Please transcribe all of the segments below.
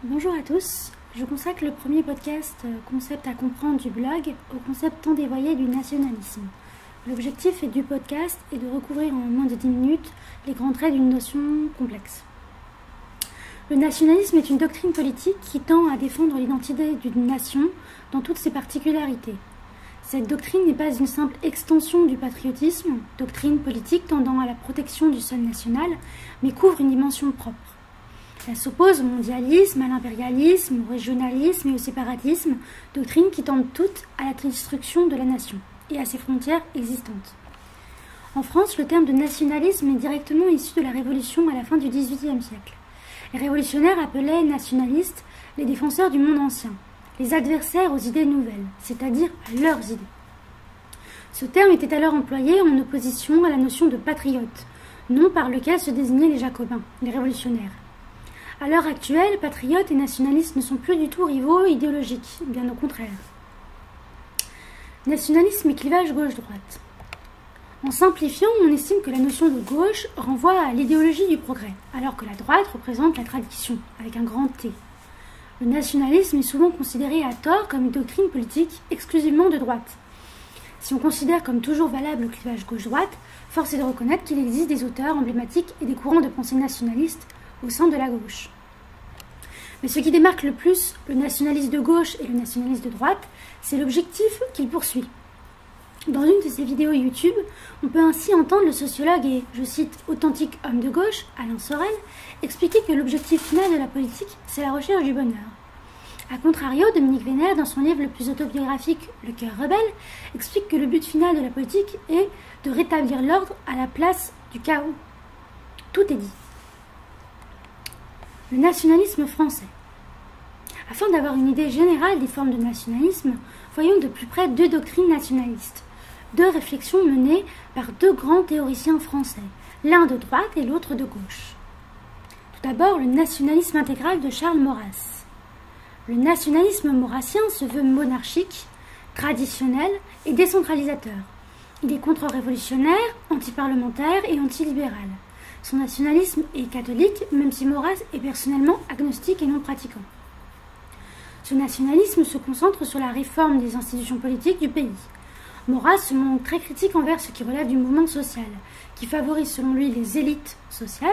Bonjour à tous, je consacre le premier podcast Concept à comprendre du blog au concept tant dévoyé du nationalisme. L'objectif du podcast est de recouvrir en moins de 10 minutes les grands traits d'une notion complexe. Le nationalisme est une doctrine politique qui tend à défendre l'identité d'une nation dans toutes ses particularités. Cette doctrine n'est pas une simple extension du patriotisme, doctrine politique tendant à la protection du sol national, mais couvre une dimension propre. Elle s'oppose au mondialisme, à l'impérialisme, au régionalisme et au séparatisme, doctrines qui tendent toutes à la destruction de la nation et à ses frontières existantes. En France, le terme de nationalisme est directement issu de la Révolution à la fin du XVIIIe siècle. Les révolutionnaires appelaient nationalistes les défenseurs du monde ancien, les adversaires aux idées nouvelles, c'est-à-dire à leurs idées. Ce terme était alors employé en opposition à la notion de patriote, nom par lequel se désignaient les jacobins, les révolutionnaires. À l'heure actuelle, patriotes et nationalistes ne sont plus du tout rivaux idéologiques, bien au contraire. Nationalisme et clivage gauche-droite. En simplifiant, on estime que la notion de gauche renvoie à l'idéologie du progrès, alors que la droite représente la tradition, avec un grand T. Le nationalisme est souvent considéré à tort comme une doctrine politique exclusivement de droite. Si on considère comme toujours valable le clivage gauche-droite, force est de reconnaître qu'il existe des auteurs emblématiques et des courants de pensée nationalistes au sein de la gauche. Mais ce qui démarque le plus le nationaliste de gauche et le nationaliste de droite, c'est l'objectif qu'il poursuit. Dans une de ses vidéos YouTube, on peut ainsi entendre le sociologue et, je cite, authentique homme de gauche, Alain Sorel, expliquer que l'objectif final de la politique, c'est la recherche du bonheur. A contrario, Dominique Vénère, dans son livre le plus autobiographique, Le cœur rebelle, explique que le but final de la politique est de rétablir l'ordre à la place du chaos. Tout est dit. Le nationalisme français. Afin d'avoir une idée générale des formes de nationalisme, voyons de plus près deux doctrines nationalistes, deux réflexions menées par deux grands théoriciens français, l'un de droite et l'autre de gauche. Tout d'abord, le nationalisme intégral de Charles Maurras. Le nationalisme maurassien se veut monarchique, traditionnel et décentralisateur. Il est contre-révolutionnaire, antiparlementaire et antilibéral. Son nationalisme est catholique, même si Maurras est personnellement agnostique et non pratiquant. Ce nationalisme se concentre sur la réforme des institutions politiques du pays. Maurras se montre très critique envers ce qui relève du mouvement social, qui favorise selon lui les élites sociales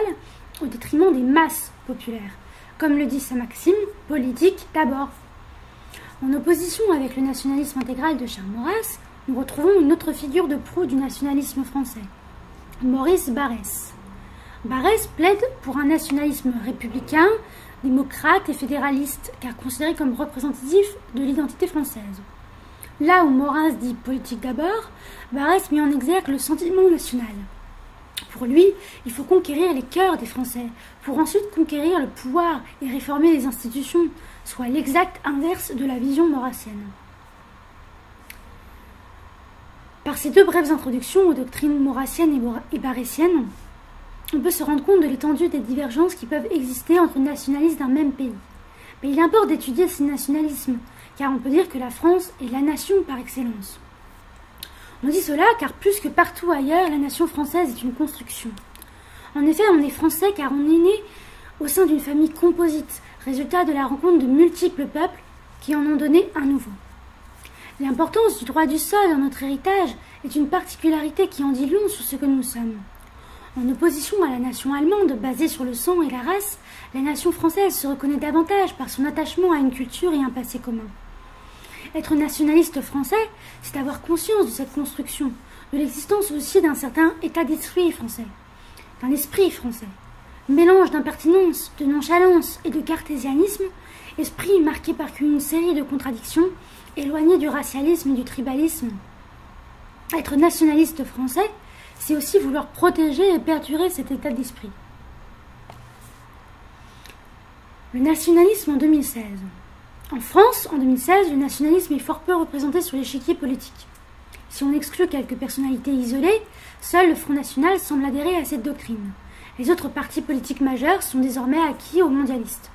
au détriment des masses populaires. Comme le dit sa maxime, politique d'abord. En opposition avec le nationalisme intégral de Charles Maurras, nous retrouvons une autre figure de proue du nationalisme français, Maurice Barrès. Barrès plaide pour un nationalisme républicain, démocrate et fédéraliste, car considéré comme représentatif de l'identité française. Là où Maurras dit politique d'abord, Barrès met en exergue le sentiment national. Pour lui, il faut conquérir les cœurs des Français, pour ensuite conquérir le pouvoir et réformer les institutions, soit l'exact inverse de la vision maurassienne. Par ces deux brèves introductions aux doctrines maurassiennes et barrésiennes, on peut se rendre compte de l'étendue des divergences qui peuvent exister entre nationalistes d'un même pays. Mais il importe d'étudier ces nationalismes, car on peut dire que la France est la nation par excellence. On dit cela car plus que partout ailleurs, la nation française est une construction. En effet, on est français car on est né au sein d'une famille composite, résultat de la rencontre de multiples peuples qui en ont donné un nouveau. L'importance du droit du sol dans notre héritage est une particularité qui en dit long sur ce que nous sommes. En opposition à la nation allemande, basée sur le sang et la race, la nation française se reconnaît davantage par son attachement à une culture et un passé commun. Être nationaliste français, c'est avoir conscience de cette construction, de l'existence aussi d'un certain état d'esprit français, d'un esprit français. Mélange d'impertinence, de nonchalance et de cartésianisme, esprit marqué par une série de contradictions, éloigné du racialisme et du tribalisme. Être nationaliste français, c'est aussi vouloir protéger et perdurer cet état d'esprit. Le nationalisme en 2016. En France, en 2016, le nationalisme est fort peu représenté sur l'échiquier politique. Si on exclut quelques personnalités isolées, seul le Front National semble adhérer à cette doctrine. Les autres partis politiques majeurs sont désormais acquis aux mondialistes.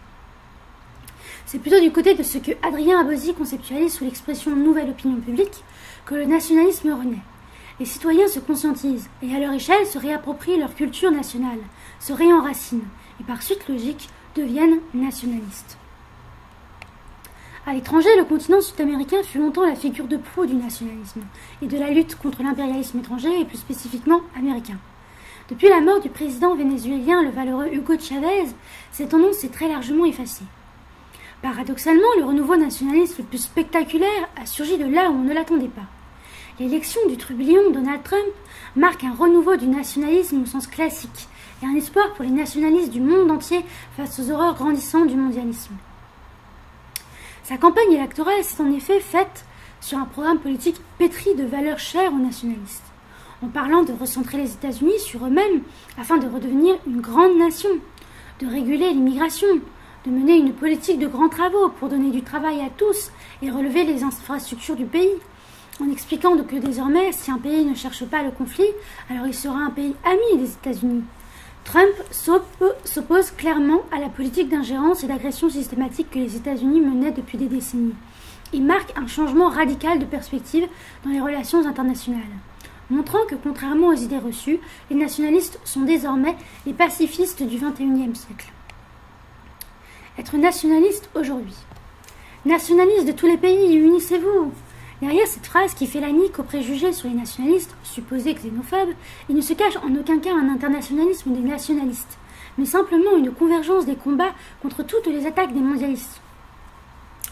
C'est plutôt du côté de ce que Adrien Abozy conceptualise sous l'expression « nouvelle opinion publique » que le nationalisme renaît. Les citoyens se conscientisent et à leur échelle se réapproprient leur culture nationale, se réenracinent et par suite logique deviennent nationalistes. À l'étranger, le continent sud-américain fut longtemps la figure de proue du nationalisme et de la lutte contre l'impérialisme étranger et plus spécifiquement américain. Depuis la mort du président vénézuélien, le valeureux Hugo Chavez, cette tendance s'est très largement effacée. Paradoxalement, le renouveau nationaliste le plus spectaculaire a surgi de là où on ne l'attendait pas. L'élection du trublion Donald Trump marque un renouveau du nationalisme au sens classique et un espoir pour les nationalistes du monde entier face aux horreurs grandissantes du mondialisme. Sa campagne électorale s'est en effet faite sur un programme politique pétri de valeurs chères aux nationalistes, en parlant de recentrer les États-Unis sur eux-mêmes afin de redevenir une grande nation, de réguler l'immigration, de mener une politique de grands travaux pour donner du travail à tous et relever les infrastructures du pays, en expliquant que désormais, si un pays ne cherche pas le conflit, alors il sera un pays ami des États-Unis. Trump s'oppose clairement à la politique d'ingérence et d'agression systématique que les États-Unis menaient depuis des décennies. Il marque un changement radical de perspective dans les relations internationales, montrant que, contrairement aux idées reçues, les nationalistes sont désormais les pacifistes du XXIe siècle. Être nationaliste aujourd'hui. Nationalistes de tous les pays, unissez-vous! Derrière cette phrase qui fait la nique aux préjugés sur les nationalistes, supposés xénophobes, il ne se cache en aucun cas un internationalisme des nationalistes, mais simplement une convergence des combats contre toutes les attaques des mondialistes.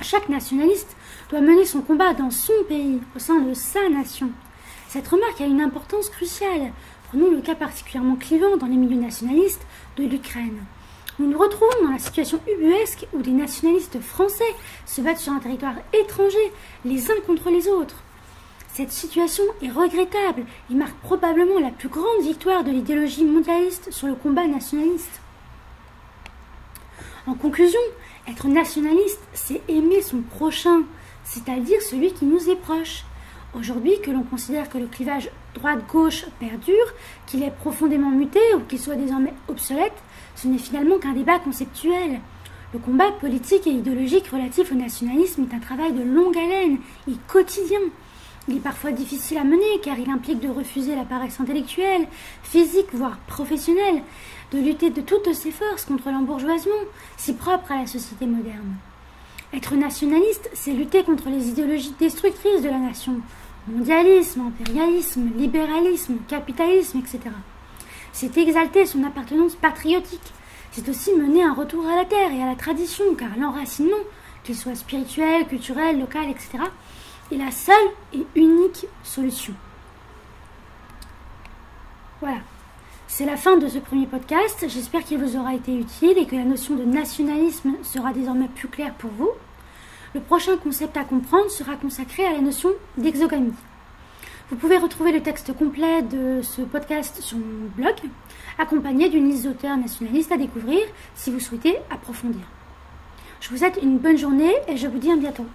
Chaque nationaliste doit mener son combat dans son pays, au sein de sa nation. Cette remarque a une importance cruciale. Prenons le cas particulièrement clivant dans les milieux nationalistes de l'Ukraine. Nous nous retrouvons dans la situation ubuesque où des nationalistes français se battent sur un territoire étranger, les uns contre les autres. Cette situation est regrettable et marque probablement la plus grande victoire de l'idéologie mondialiste sur le combat nationaliste. En conclusion, être nationaliste, c'est aimer son prochain, c'est-à-dire celui qui nous est proche. Aujourd'hui, que l'on considère que le clivage droite-gauche perdure, qu'il est profondément muté ou qu'il soit désormais obsolète, ce n'est finalement qu'un débat conceptuel. Le combat politique et idéologique relatif au nationalisme est un travail de longue haleine et quotidien. Il est parfois difficile à mener car il implique de refuser la paresse intellectuelle, physique voire professionnelle, de lutter de toutes ses forces contre l'embourgeoisement, si propre à la société moderne. Être nationaliste, c'est lutter contre les idéologies destructrices de la nation, mondialisme, impérialisme, libéralisme, capitalisme, etc. C'est exalter son appartenance patriotique. C'est aussi mener un retour à la terre et à la tradition, car l'enracinement, qu'il soit spirituel, culturel, local, etc., est la seule et unique solution. Voilà. C'est la fin de ce premier podcast. J'espère qu'il vous aura été utile et que la notion de nationalisme sera désormais plus claire pour vous. Le prochain concept à comprendre sera consacré à la notion d'exogamie. Vous pouvez retrouver le texte complet de ce podcast sur mon blog, accompagné d'une liste d'auteurs nationalistes à découvrir si vous souhaitez approfondir. Je vous souhaite une bonne journée et je vous dis à bientôt.